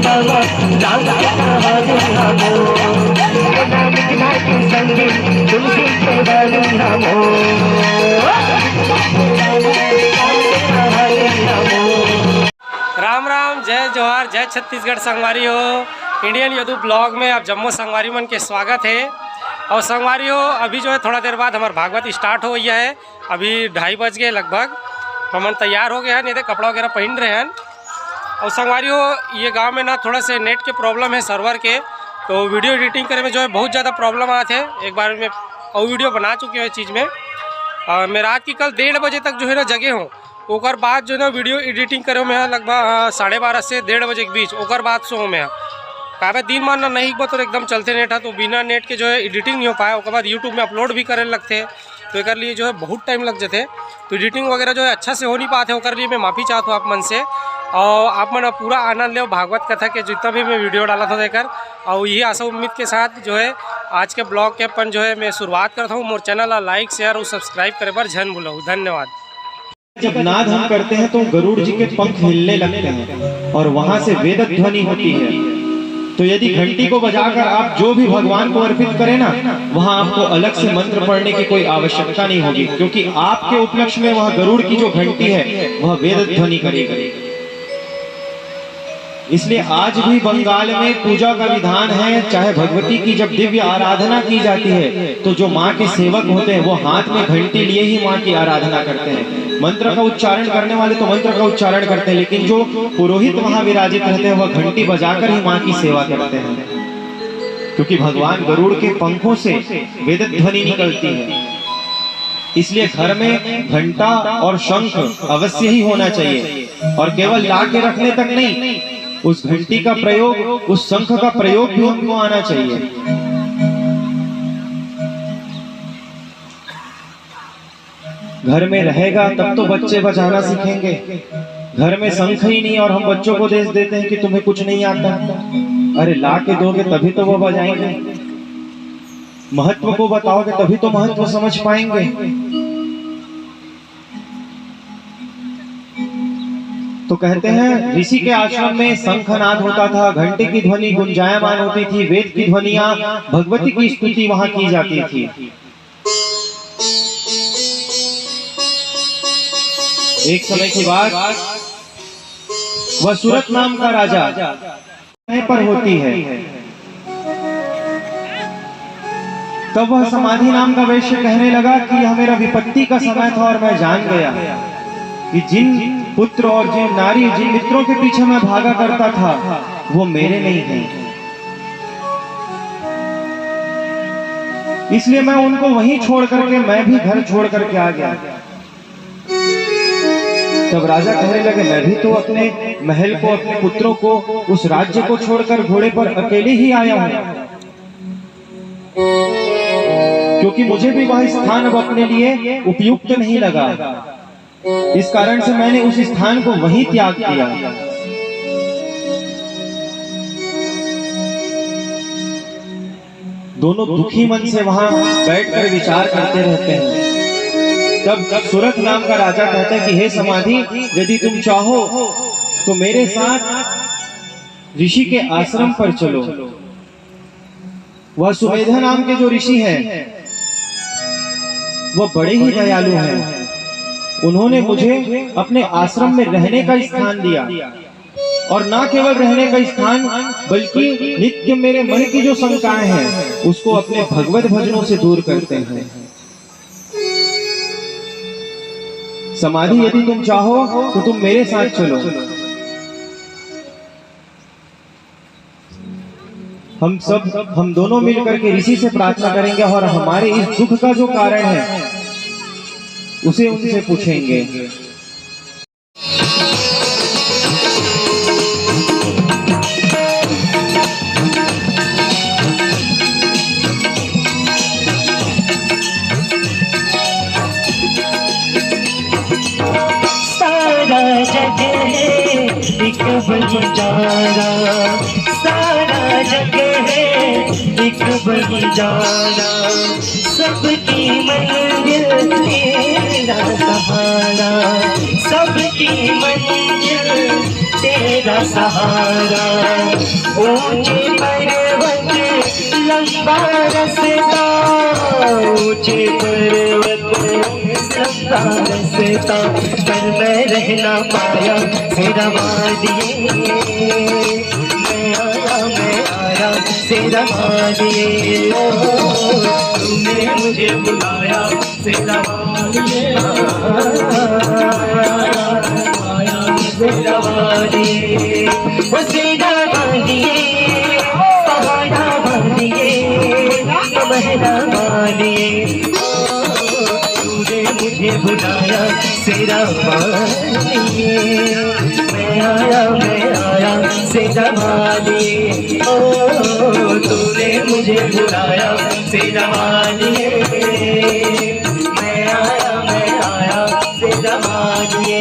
बाबा राम के बहादुर हमो नाम के संगे तुलसी के बालू हमो राम राम, जय जोहार, जय छत्तीसगढ़ संगवारी हो। इंडियन यदु ब्लॉग में आप जम्मू संगवारी मन के स्वागत है। और संगवारी हो, अभी जो है थोड़ा देर बाद हमारा भागवत स्टार्ट हो गया है। अभी 2:30 बज गए लगभग। हम तैयार हो गए हैं, नहीं तो कपड़ा वगैरह पहन रहे हैं। और संगवारी हो, ये गांव में ना थोड़ा से नेट के प्रॉब्लम है सर्वर के, तो वीडियो एडिटिंग करने में जो है बहुत ज़्यादा प्रॉब्लम आते हैं। एक बार में और वीडियो बना चुके हैं इस चीज़ में। मैं रात की कल 1:30 बजे तक जो है ना जगे हूँ। ओकर बाद जो है ना वीडियो एडिटिंग करे में लगभग 12:30 से 1:30 बजे के बीच। ओकर बाद सो में काहे दिन मानना नहीं तो एकदम चलते नेट है, तो बिना नेट के जो है एडिटिंग नहीं हो पाया। उसके बाद यूट्यूब में अपलोड भी करने लगते हैं, तो एक लिए जो है बहुत टाइम लग जाते। तो एडिटिंग वगैरह जो है अच्छा से हो नहीं पाते। ओकर लिए मैं माफ़ी चाहता हूँ आप मन से। और आप मन पूरा आनंद ले भागवत कथा के जितना भी मैं वीडियो डाला था देकर। और यही आशा उम्मीद के साथ जो है आज के ब्लॉग के अपन जो है मैं शुरुआत करता हूँ। मोर चैनल लाइक शेयर और सब्सक्राइब करे पर झन भूलो। धन्यवाद। जब नाद हम करते हैं तो गरुड़ जी के पंख हिलने लगते हैं और वहां से वेद ध्वनि होती है। तो यदि घंटी को बजाकर आप जो भी भगवान को अर्पित करें ना, वहां आपको अलग से मंत्र पढ़ने की कोई आवश्यकता नहीं होगी, क्योंकि आपके उपलक्ष्य में वह गरुड़ की जो घंटी है वह वेद ध्वनि करेगी। इसलिए आज भी बंगाल में पूजा का विधान है, चाहे भगवती की जब दिव्य आराधना की जाती है तो जो माँ के सेवक होते हैं वो हाथ में घंटी लिए ही माँ की आराधना करते हैं। मंत्र का उच्चारण करने वाले तो मंत्र का उच्चारण करते हैं, लेकिन जो पुरोहित वहां विराजित रहते हैं वह घंटी बजाकर ही माँ की सेवा करते हैं, क्योंकि भगवान गरुड़ के पंखों से वेद ध्वनि निकलती है। इसलिए घर में घंटा और शंख अवश्य ही होना चाहिए, और केवल ला के रखने तक नहीं, उस घंटी का प्रयोग, उस शंख का प्रयोग भी उनको आना चाहिए। घर में रहेगा तब तो बच्चे बजाना सीखेंगे। घर में शंख ही नहीं और हम बच्चों को देश देते हैं कि तुम्हें कुछ नहीं आता। अरे ला के दोगे तभी तो वो बजाएंगे। महत्व को बताओगे तभी तो महत्व समझ पाएंगे। तो कहते हैं ऋषि के आश्रम में शंखनाद होता था, घंटे की ध्वनि गुंजायमान होती थी, वेद की ध्वनियां, भगवती की स्तुति वहां की जाती थी। एक समय की बात, वह सूरत नाम का राजा पर होती है। तब वह समाधि नाम का वैश्य कहने लगा कि यह मेरा विपत्ति का समय था और मैं जान गया कि जिन पुत्र और जिन नारी, जिन मित्रों के पीछे मैं भागा करता था वो मेरे नहीं हैं। इसलिए मैं उनको वहीं छोड़ करके मैं भी घर छोड़ करके आ गया। तब राजा कहने लगे मैं भी तो अपने महल को, अपने पुत्रों को, उस राज्य को छोड़कर घोड़े पर अकेले ही आया हूं, क्योंकि मुझे भी वह स्थान अब अपने लिए उपयुक्त नहीं लगा। इस कारण से मैंने उस स्थान को वहीं त्याग किया। दोनों दुखी मन से वहां बैठकर विचार करते रहते हैं। तब सूरत नाम का राजा कहता है कि हे समाधि, यदि तुम चाहो तो मेरे साथ ऋषि के आश्रम पर चलो। वह सुमेधा नाम के जो ऋषि हैं वह बड़े ही दयालु हैं। उन्होंने मुझे अपने आश्रम में रहने का स्थान दिया, और ना केवल रहने का स्थान बल्कि नित्य मेरे मन की जो शंकाएं हैं उसको अपने भगवत भजनों से दूर करते हैं। समाधि, यदि तुम चाहो तो तुम मेरे साथ चलो। हम दोनों मिलकर के ऋषि से प्रार्थना करेंगे और हमारे इस दुख का जो कारण है उसे उनसे पूछेंगे। सारा जग है एक बलिदाना, सारा जग है एक बलिदाना, सबकी मंजिल तेरा सहारा, सबकी मंजिल तेरा मेरा सहारा। ऊंचे पर्वत लंबा रास्ता, ऊंचे पर्वत लंबा रास्ता, पर मैं रह ना पाया तेरा वादिए। मैं आया तेरा वादिए, तुमने मुझे बुलाया तेरा वादिए। तेरा वादिए, वो तेरा वादिए, पहाड़ा वादिए, महला वादिए, तूने मुझे बुलाया तेरा वादिए। मैं आया तेरा वादिए, ओ तूने मुझे बुलाया तेरा वादिए। मैं आया तेरा वादिए।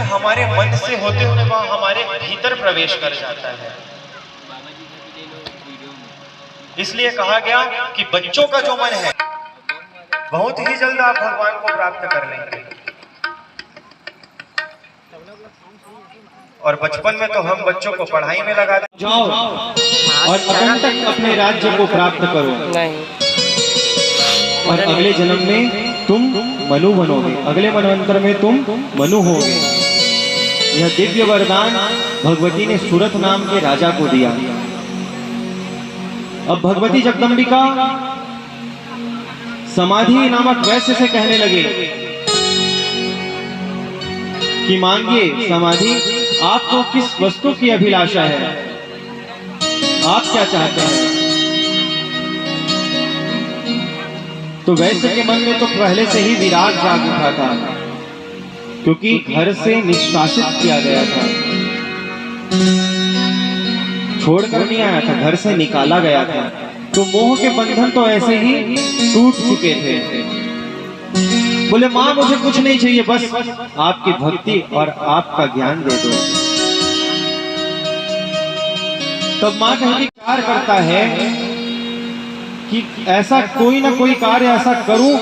हमारे मन से होते हुए वह हमारे भीतर प्रवेश कर जाता है। इसलिए कहा गया कि बच्चों का जो मन है बहुत ही जल्द आप भगवान को प्राप्त कर लेंगे। और बचपन में तो हम बच्चों को पढ़ाई में लगा जाओ और अनंत तक अपने राज्य को प्राप्त करो, और अगले जन्म में तुम मनु बनोगे, अगले मनवंतर में तुम मनु होगे। यह दिव्य वरदान भगवती ने सूरत नाम के राजा को दिया। अब भगवती जगदम्बिका समाधि नामक वैश्य से कहने लगे कि मांगिए समाधि, आपको किस वस्तु की अभिलाषा है, आप क्या चाहते हैं। तो वैश्य के मन में तो पहले से ही विराग जाग उठा था, क्योंकि घर से निष्कासित किया गया था, छोड़कर नहीं आया था, घर से निकाला गया था। तो मोह के बंधन तो ऐसे ही टूट चुके थे। बोले माँ मुझे कुछ नहीं चाहिए, बस आपकी भक्ति और आपका ज्ञान दे दो। तब माँ कहती कार्य करता है कि ऐसा कोई ना कोई कार्य ऐसा करूं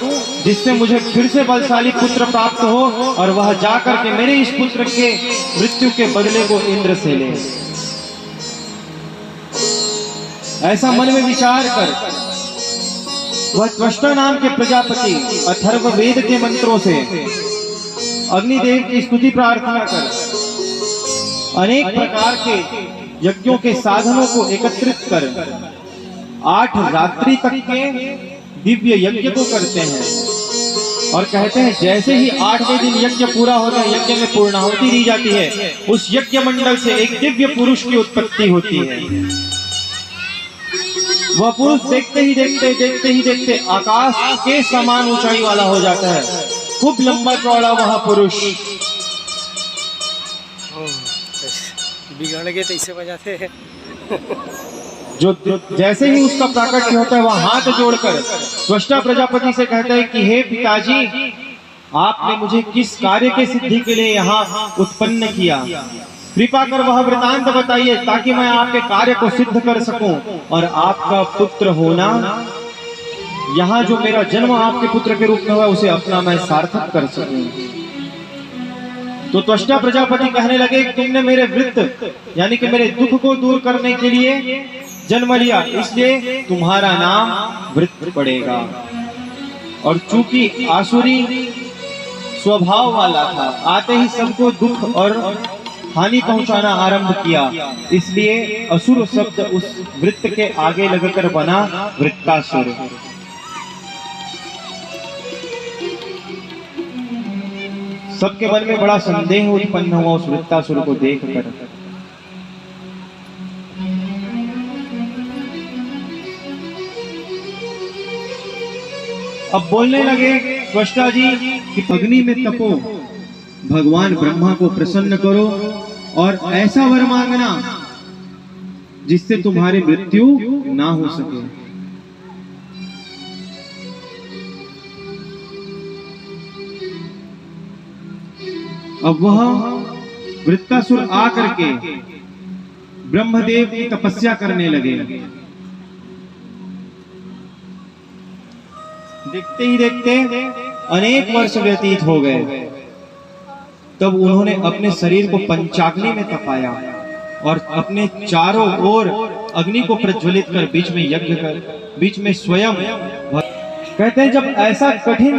जिससे मुझे फिर से बलशाली पुत्र प्राप्त हो, और वह जाकर के मेरे इस पुत्र के मृत्यु के बदले को इंद्र से ले। ऐसा मन में विचार कर वह त्वष्टा नाम के प्रजापति अथर्ववेद के मंत्रों से अग्निदेव की स्तुति प्रार्थना कर अनेक प्रकार के यज्ञों के साधनों को एकत्रित कर 8 रात्रि तक के दिव्य यज्ञ को करते हैं, और कहते हैं जैसे ही 8वें दिन यज्ञ पूरा होता है, यज्ञ में पूर्णाहुति दी जाती है, उस यज्ञ मंडल से एक दिव्य पुरुष की उत्पत्ति होती है। वह पुरुष देखते ही देखते आकाश के समान ऊंचाई वाला हो जाता है, खूब लंबा चौड़ा वह पुरुष। बिगड़ गए तो इसे बजाते हैं। जो जैसे ही उसका प्राकट्य होता है वह हाथ जोड़कर त्वष्टा प्रजापति से कहता है कि हे पिताजी, आपने मुझे किस कार्य के सिद्धि के लिए यहाँ उत्पन्न किया, कृपा कर वह वृतांत बताइए ताकि मैं आपके कार्य को सिद्ध कर सकूं, और आपका पुत्र होना, यहाँ जो मेरा जन्म आपके पुत्र के रूप में हुआ उसे अपना मैं सार्थक कर सकूं। तो त्वष्टा प्रजापति कहने लगे तुमने मेरे वृत्त यानी कि मेरे दुख को दूर करने के लिए जन्म लिया, इसलिए तुम्हारा नाम वृत्त पड़ेगा। और चूंकि आसुरी स्वभाव वाला था, आते ही सबको दुख और हानि पहुंचाना आरंभ किया, इसलिए असुर शब्द उस वृत्त के आगे लगकर बना वृत्तासुर। सबके मन में बड़ा संदेह उत्पन्न हुआ उस वृत्तासुर को देखकर। अब बोलने लगे त्वष्टा जी कि अग्नि में तपो, भगवान ब्रह्मा को प्रसन्न करो और ऐसा वर मांगना जिससे तुम्हारी मृत्यु ना हो सके। अब वह वृत्तासुर आकर के ब्रह्मदेव की तपस्या करने लगे। देखते ही देखते अनेक वर्ष व्यतीत हो गए। तब उन्होंने अपने शरीर को पंचाग्नि में तपाया और अपने चारों ओर अग्नि को प्रज्वलित कर बीच में यज्ञ कर बीच में स्वयं कहते हैं जब ऐसा कठिन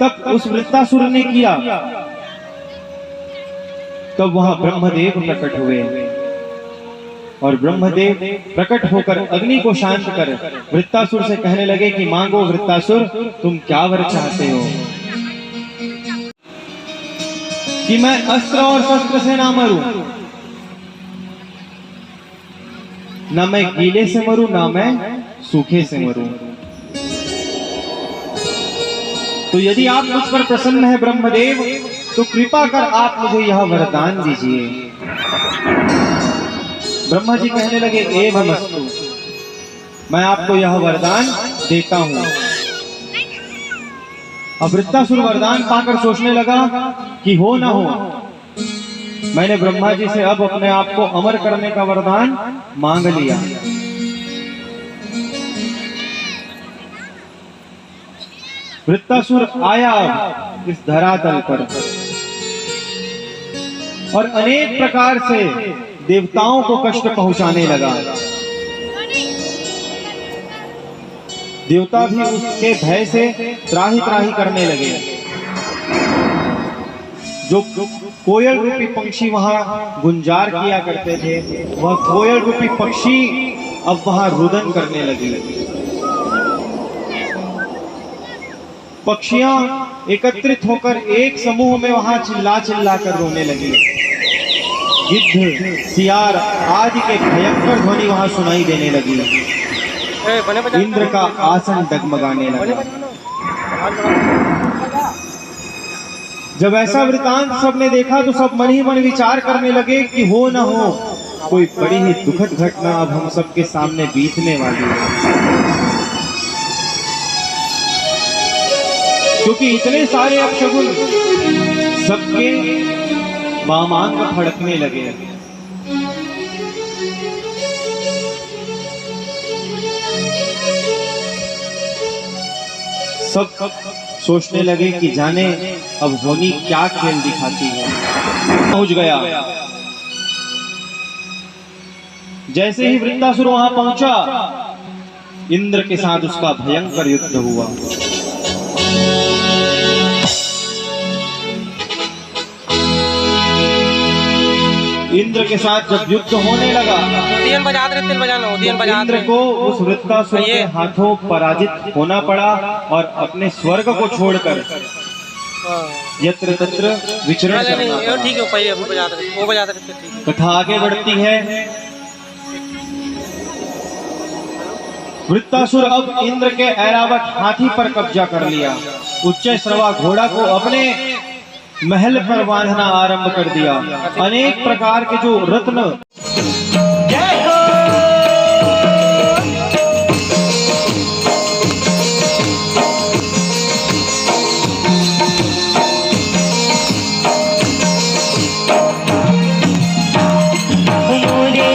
तब उस वृत्तासुर ने किया तब वहां ब्रह्मदेव प्रकट हुए और ब्रह्मदेव प्रकट होकर अग्नि को शांत कर वृत्तासुर से कहने लगे कि मांगो वृत्तासुर, तुम क्या वर चाहते हो? कि मैं अस्त्र और शस्त्र से ना मरूं, ना मैं गीले से मरूं, ना मैं सूखे से मरूं। तो यदि आप मुझ पर प्रसन्न है ब्रह्मदेव, तो कृपा कर आप मुझे यह वरदान दीजिए। ब्रह्मा जी कहने लगे एवमस्तु, मैं आपको यह वरदान देता हूं। अब वृत्तासुर वरदान पाकर सोचने लगा कि हो ना हो, मैंने ब्रह्मा जी से अब अपने आप को अमर करने का वरदान मांग लिया। वृत्तासुर आया इस धरातल पर और अनेक प्रकार से देवताओं को कष्ट पहुंचाने लगा। देवता भी उसके भय से त्राही त्राही करने लगे। जो कोयल रूपी पक्षी वहां गुंजार किया करते थे, वह कोयल रूपी पक्षी अब वहां रुदन करने लगे। पक्षियां एकत्रित होकर एक समूह में वहां चिल्ला चिल्ला कर रोने लगी। गिद्ध, सियार आदि के भयंकर ध्वनि वहां सुनाई देने लगी। इंद्र का आसन डगमगाने लगा। जब ऐसा वृतांत सबने देखा तो सब मन ही मन विचार करने लगे कि हो न हो कोई बड़ी ही दुखद घटना अब हम सबके सामने बीतने वाली है, क्योंकि इतने सारे अपशगुन सबके वामांग फड़कने लगे। सब सोचने लगे कि जाने अब होनी क्या खेल दिखाती है। पहुंच गया। जैसे ही वृत्तासुर वहां पहुंचा, इंद्र के साथ उसका भयंकर युद्ध हुआ। इंद्र के साथ जब युद्ध होने लगा, इंद्र को उस वृत्तासुर के हाथों पराजित होना पड़ा और अपने स्वर्ग को छोड़कर यत्र तत्र विचरण करना पड़ा। कथा आगे बढ़ती है। वृत्तासुर अब इंद्र के ऐरावत हाथी पर कब्जा कर लिया। उच्च श्रवा घोड़ा को अपने महल पर बांधना आरंभ कर दिया। अनेक प्रकार के जो रत्न मोरे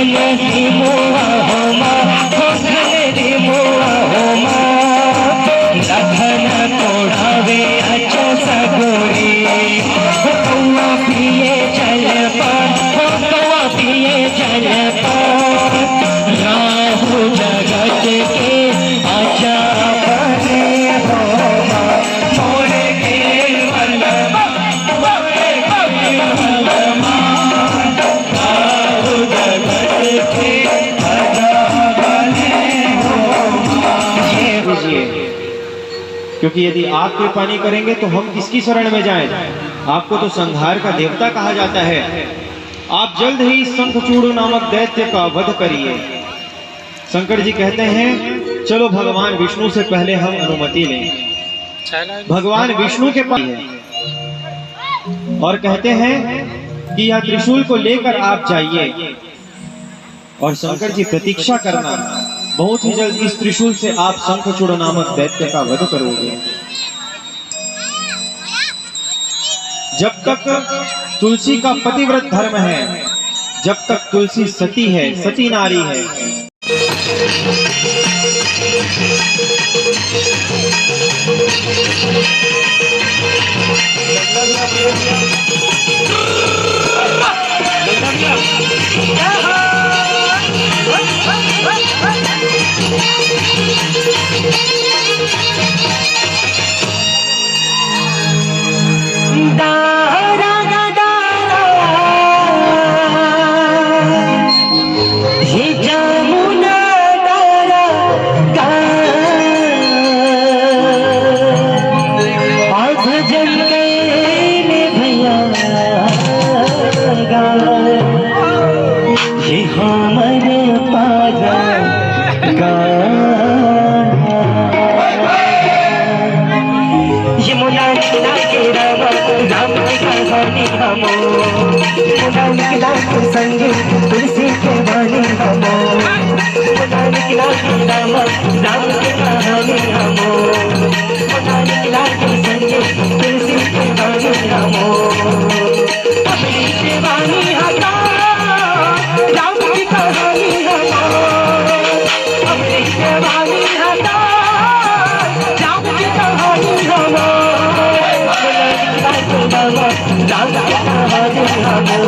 धनदी मोआ होमा हो धनदी मोआ होमा धन तोड़ावे अच्छा सगोरी कौआ पिए जल पान हो कौआ पिए जल पान राहु जगत के आजा बने होमा मोरे केवल मोरे केवल राहु जगत के आजा बने होमा। ये कीजिए, क्योंकि यदि आप कृपा नहीं करेंगे तो हम किसकी शरण में जाएं? आपको तो संहार का देवता कहा जाता है। आप जल्द ही शंखचूड़ नामक दैत्य का वध करिए। शंकर जी कहते हैं चलो भगवान विष्णु से पहले हम अनुमति लें। भगवान विष्णु के पास है और कहते हैं कि यह त्रिशूल को लेकर आप जाइए और शंकर जी प्रतीक्षा करना, बहुत ही जल्द इस त्रिशूल से आप शंखचूड़ नामक दैत्य का वध करोगे। जब तक तुलसी का पतिव्रत धर्म है, जब तक तुलसी सती है, सती नारी है, दारा दारा ये जमुना दारा आज भजन के भैया ये हमारे पाजा यमुना निकला के राम राम की कहानी हमो यमुना निकला के संगे तुलसी के वाणी हमो यमुना निकला के राम राम की कहानी हमो यमुना निकला के संगे तुलसी के वाणी हमो अपनी से वाणी हटा राम की कहानी हमो अपनी से वाणी हटा राम की कहानी हमो राम की कहानी हमो